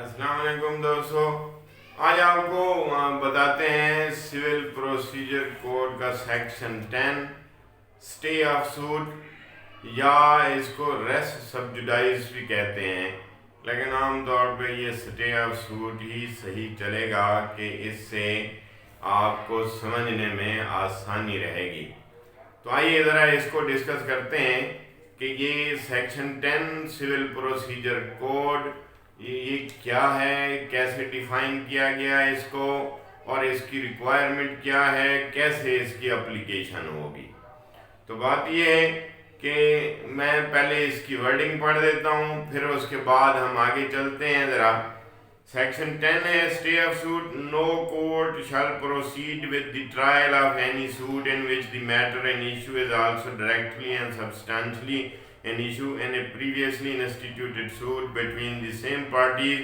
السلام علیکم دوستو، آج آپ کو بتاتے ہیں سول پروسیجر کوڈ کا سیکشن 10 سٹے آف سوٹ، یا اس کو ریس سب جوڈائز بھی کہتے ہیں، لیکن عام طور پہ یہ سٹے آف سوٹ ہی صحیح چلے گا کہ اس سے آپ کو سمجھنے میں آسانی رہے گی۔ تو آئیے ذرا اس کو ڈسکس کرتے ہیں کہ یہ سیکشن 10 سول پروسیجر کوڈ یہ کیا ہے، کیسے ڈیفائن کیا گیا ہے اس کو، اور اس کی ریکوائرمنٹ کیا ہے، کیسے اس کی اپلیکیشن ہوگی۔ تو بات یہ ہے کہ میں پہلے اس کی ورڈنگ پڑھ دیتا ہوں، پھر اس کے بعد ہم آگے چلتے ہیں۔ ذرا سیکشن 10 ہے stay of suit, no court shall proceed with the trial of any suit in which the matter in issue is also directly and substantially an issue in a previously instituted suit between the same parties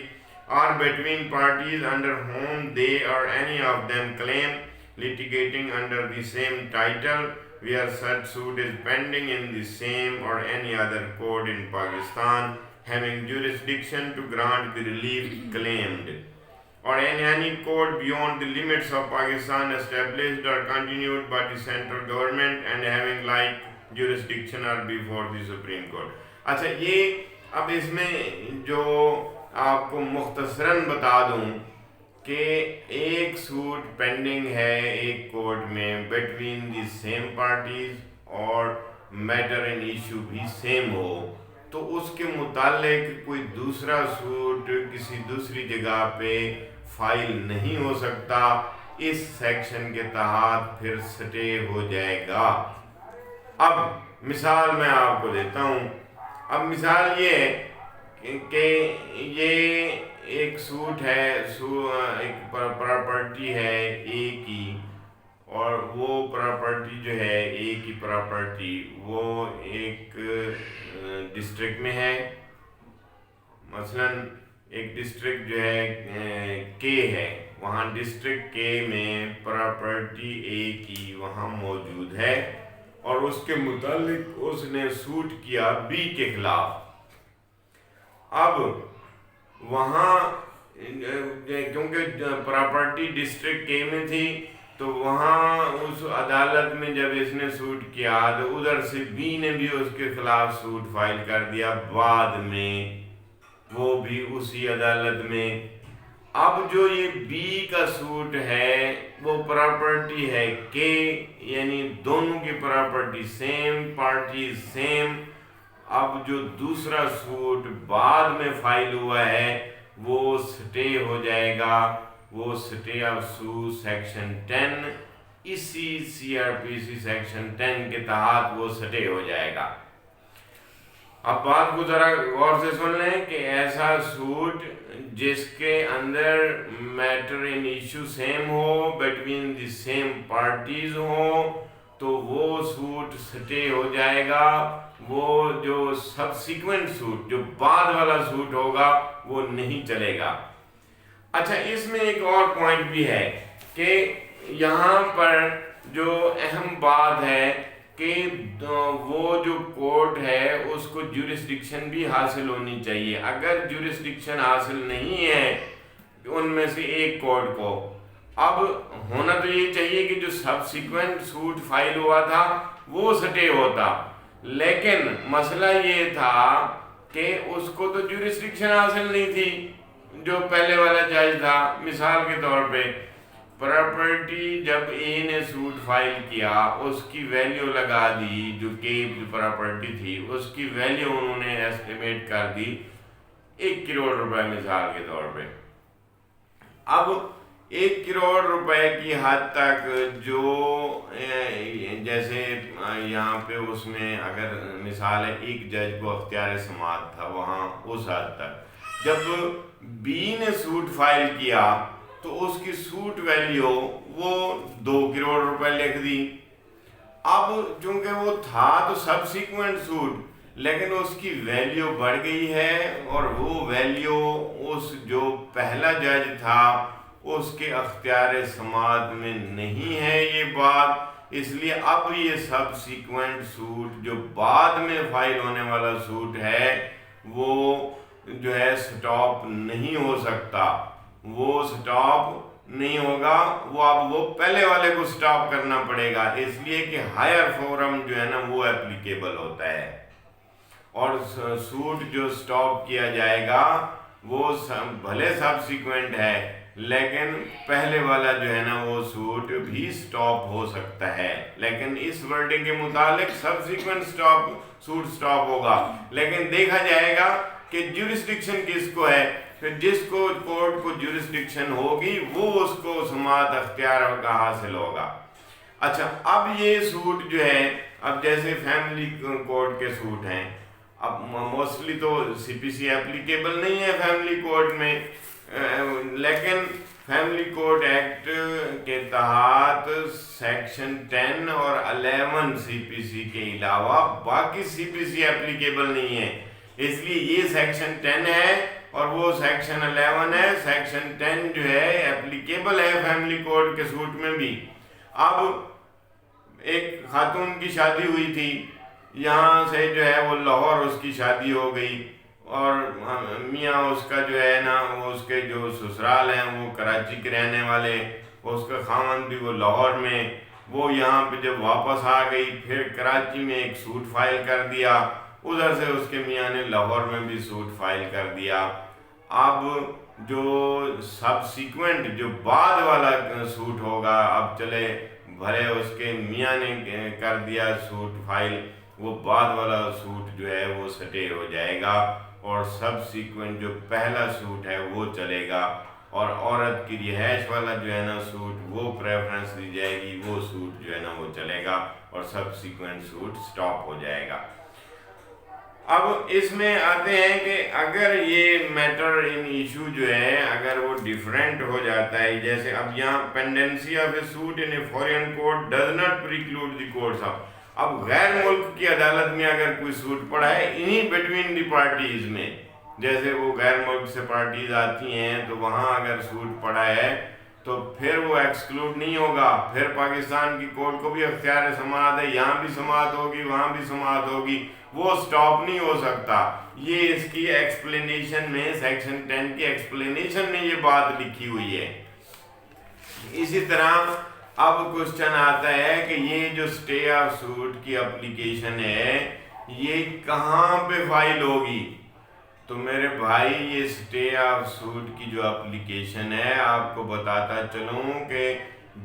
or between parties under whom they or any of them claim litigating under the same title where such suit is pending in the same or any other court in Pakistan having jurisdiction to grant the relief claimed, or in any court beyond the limits of Pakistan established or continued by the central government and having like jurisdiction or before the Supreme Court۔ اچھا، یہ اب اس میں جو آپ کو مختصراً بتا دوں کہ ایک سوٹ پینڈنگ ہے ایک کورٹ میں بٹوین دی سیم پارٹیز اور میٹر ان ایشو بھی سیم ہو، تو اس کے متعلق کوئی دوسرا سوٹ کسی دوسری جگہ پہ فائل نہیں ہو سکتا، اس سیکشن کے تحت پھر سٹے ہو جائے گا۔ اب مثال میں آپ کو دیتا ہوں۔ اب مثال یہ ہے کہ یہ ایک سوٹ ہے، ایک پراپرٹی ہے اے کی، اور وہ پراپرٹی جو ہے اے کی پراپرٹی وہ ایک ڈسٹرکٹ میں ہے، مثلا ایک ڈسٹرکٹ جو ہے کے ہے، وہاں ڈسٹرکٹ کے میں پراپرٹی اے کی وہاں موجود ہے، اور اس کے متعلق اس نے سوٹ کیا بی کے خلاف۔ اب وہاں کیونکہ پراپرٹی ڈسٹرکٹ کے میں تھی، تو وہاں اس عدالت میں جب اس نے سوٹ کیا تو ادھر سے بی نے بھی اس کے خلاف سوٹ فائل کر دیا بعد میں، وہ بھی اسی عدالت میں۔ اب جو یہ بی کا سوٹ ہے وہ پراپرٹی ہے کے، یعنی دونوں کی پراپرٹی سیم، پارٹی سیم۔ اب جو دوسرا سوٹ بعد میں فائل ہوا ہے وہ سٹے ہو جائے گا، وہ سٹے آف سوٹ سیکشن 10 اسی C R P C section 10 کے تحت وہ سٹے ہو جائے گا۔ اب بات کو ذرا غور سے سن لیں کہ ایسا سوٹ جس کے اندر میٹر ان ایشو سیم ہو، بٹوین دی سیم پارٹیز ہو، تو وہ سوٹ سٹے ہو جائے گا۔ وہ جو سب سیکوینٹ سوٹ، جو بعد والا سوٹ ہوگا، وہ نہیں چلے گا۔ اچھا، اس میں ایک اور پوائنٹ بھی ہے کہ یہاں پر جو اہم بات ہے کہ وہ جو کورٹ ہے اس کو جورسڈکشن بھی حاصل ہونی چاہیے۔ اگر جورسڈکشن حاصل نہیں ہے ان میں سے ایک کورٹ کو، اب ہونا تو یہ چاہیے کہ جو سب سیکوینٹ سوٹ فائل ہوا تھا وہ سٹے ہوتا، لیکن مسئلہ یہ تھا کہ اس کو تو جورسڈکشن حاصل نہیں تھی جو پہلے والا جج تھا۔ مثال کے طور پہ پراپرٹی جب اے نے سوٹ فائل کیا، اس کی ویلیو لگا دی، جو کے پراپرٹی تھی اس کی ویلیو انہوں نے ایسٹیمیٹ کر دی 1 کروڑ روپے مثال کے طور پہ۔ اب 1 کروڑ روپے کی حد تک جو جیسے یہاں پہ اس میں اگر مثال ہے ایک جج کو اختیار سماعت تھا وہاں، اس حد تک جب بی نے سوٹ فائل کیا تو اس کی سوٹ ویلیو وہ 2 کروڑ روپے لکھ دی۔ اب چونکہ وہ تھا تو سب سیکوینٹ سوٹ، لیکن اس کی ویلیو بڑھ گئی ہے، اور وہ ویلیو اس جو پہلا جج تھا اس کے اختیار سماعت میں نہیں ہے یہ بات، اس لیے اب یہ سب سیکوینٹ سوٹ جو بعد میں فائل ہونے والا سوٹ ہے وہ جو ہے سٹاپ نہیں ہو سکتا، وہ سٹاپ نہیں ہوگا، وہ اب وہ پہلے والے کو سٹاپ کرنا پڑے گا، اس لیے کہ ہائر فورم جو ہے نا وہ اپلیکیبل ہوتا ہے، اور سوٹ جو سٹاپ کیا جائے گا وہ بھلے سب سیکوینٹ ہے لیکن پہلے والا جو ہے نا وہ سوٹ بھی سٹاپ ہو سکتا ہے، لیکن اس ورڈنگ کے متعلق سب سیکوینٹ سوٹ سٹاپ ہوگا، لیکن دیکھا جائے گا کہ جورسڈکشن کس کو ہے، پھر جس کو کورٹ کو جورسڈکشن ہوگی وہ اس کو سماعت اختیار کا حاصل ہوگا۔ اچھا، اب یہ سوٹ جو ہے، اب جیسے فیملی کورٹ کے سوٹ ہیں، اب موسٹلی تو سی پی سی اپلیکیبل نہیں ہے فیملی کورٹ میں، لیکن فیملی کورٹ ایکٹ کے تحت سیکشن 10 اور 11 سی پی سی کے علاوہ باقی سی پی سی اپلیکیبل نہیں ہے، اس لیے یہ سیکشن 10 ہے اور وہ سیکشن 11 ہے۔ سیکشن 10 جو ہے اپلیکیبل ہے فیملی کورٹ کے سوٹ میں بھی۔ اب ایک خاتون کی شادی ہوئی تھی، یہاں سے جو ہے وہ لاہور اس کی شادی ہو گئی، اور میاں اس کا جو ہے نا وہ اس کے جو سسرال ہیں وہ کراچی کے رہنے والے، اس کا خاوند بھی وہ لاہور میں، وہ یہاں پہ جب واپس آ گئی پھر کراچی میں ایک سوٹ فائل کر دیا، ادھر سے اس کے میاں نے لاہور میں بھی سوٹ فائل کر دیا۔ اب جو سب سیکوینٹ جو بعد والا سوٹ ہوگا، اب چلے بھلے اس کے میاں نے کر دیا سوٹ فائل، وہ بعد والا سوٹ جو ہے وہ سٹے ہو جائے گا، اور سب سیکوینٹ جو پہلا سوٹ ہے وہ چلے گا، اور عورت کی رہائش والا جو ہے نا سوٹ وہ پریفرنس دی جائے گی، وہ سوٹ جو ہے نا وہ چلے گا، اور سب سیکوینٹ سوٹ سٹاپ ہو جائے گا۔ اب اس میں آتے ہیں کہ اگر یہ میٹر ان ایشو جو ہے اگر وہ ڈیفرنٹ ہو جاتا ہے، جیسے اب یہاں pendency of a suit in a foreign court does not preclude the courts of, اب غیر ملک کی عدالت میں اگر کوئی سوٹ پڑا ہے انہی بٹوین دی پارٹیز میں، جیسے وہ غیر ملک سے پارٹیز آتی ہیں تو وہاں اگر سوٹ پڑا ہے تو پھر وہ ایکسکلوڈ نہیں ہوگا، پھر پاکستان کی کورٹ کو بھی اختیار سماعت ہے، یہاں بھی سماعت ہوگی وہاں بھی سماعت ہوگی، وہ سٹاپ نہیں ہو سکتا۔ یہ اس کی ایکسپلینیشن میں سیکشن 10 کی ایکسپلینیشن میں یہ بات لکھی ہوئی ہے۔ اسی طرح اب کوشچن آتا ہے کہ یہ جو سٹے آف سوٹ کی اپلیکیشن ہے یہ کہاں پہ فائل ہوگی؟ تو میرے بھائی یہ سٹے آف سوٹ کی جو اپلیکیشن ہے آپ کو بتاتا چلوں کہ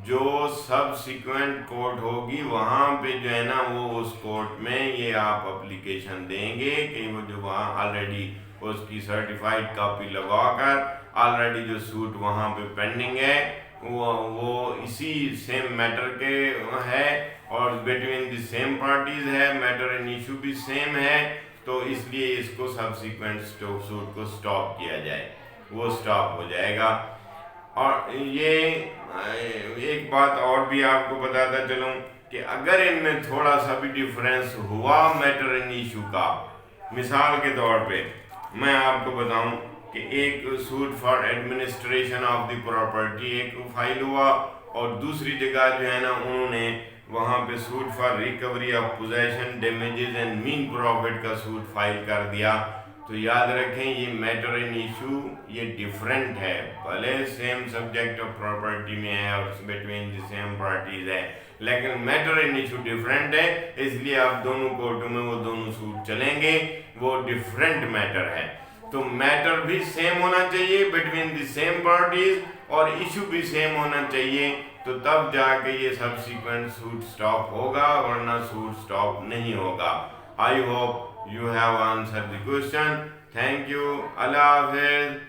جو سب سیکوینٹ کورٹ ہوگی وہاں پہ جو ہے نا وہ اس کورٹ میں یہ آپ اپلیکیشن دیں گے کہ وہ جو وہاں آلریڈی اس کی سرٹیفائیڈ کاپی لگا کر آلریڈی جو سوٹ وہاں پہ پینڈنگ ہے وہ اسی سیم میٹر کے ہے اور بٹوین دی سیم پارٹیز ہے، میٹر ان ایشو بھی سیم ہے، تو اس لیے اس کو سب سیکوینٹ سوٹ کو سٹاپ کیا جائے، وہ سٹاپ ہو جائے گا۔ اور یہ ایک بات اور بھی آپ کو بتاتا چلوں کہ اگر ان میں تھوڑا سا بھی ڈیفرنس ہوا میٹر ان ایشو کا، مثال کے طور پہ میں آپ کو بتاؤں کہ ایک suit for administration of the property ایک فائل ہوا، اور دوسری جگہ جو ہے نا انہوں نے وہاں پہ suit for recovery of possession damages and مین پروفٹ کا سوٹ فائل کر دیا، تو یاد رکھیں یہ میٹر ان ایشو یہ ڈیفرنٹ ہے، بھلے سیم سبجیکٹ آف پراپرٹی میں ہے اور بٹوین دی سیم پارٹیز ہے، لیکن میٹر ان ایشو ڈیفرنٹ ہے، اس لیے آپ دونوں کورٹوں میں وہ دونوں سوٹ چلیں گے، وہ ڈیفرنٹ میٹر ہے، تو میٹر بھی سیم ہونا چاہیے بٹوین دی سیم پارٹیز اور ایشو بھی سیم ہونا چاہیے، تو تب جا کے یہ سب سیکوینٹ سوٹ سٹاپ ہوگا، ورنہ سوٹ سٹاپ نہیں ہوگا۔ I hope you have answered the question. Thank you. Allah Hafiz.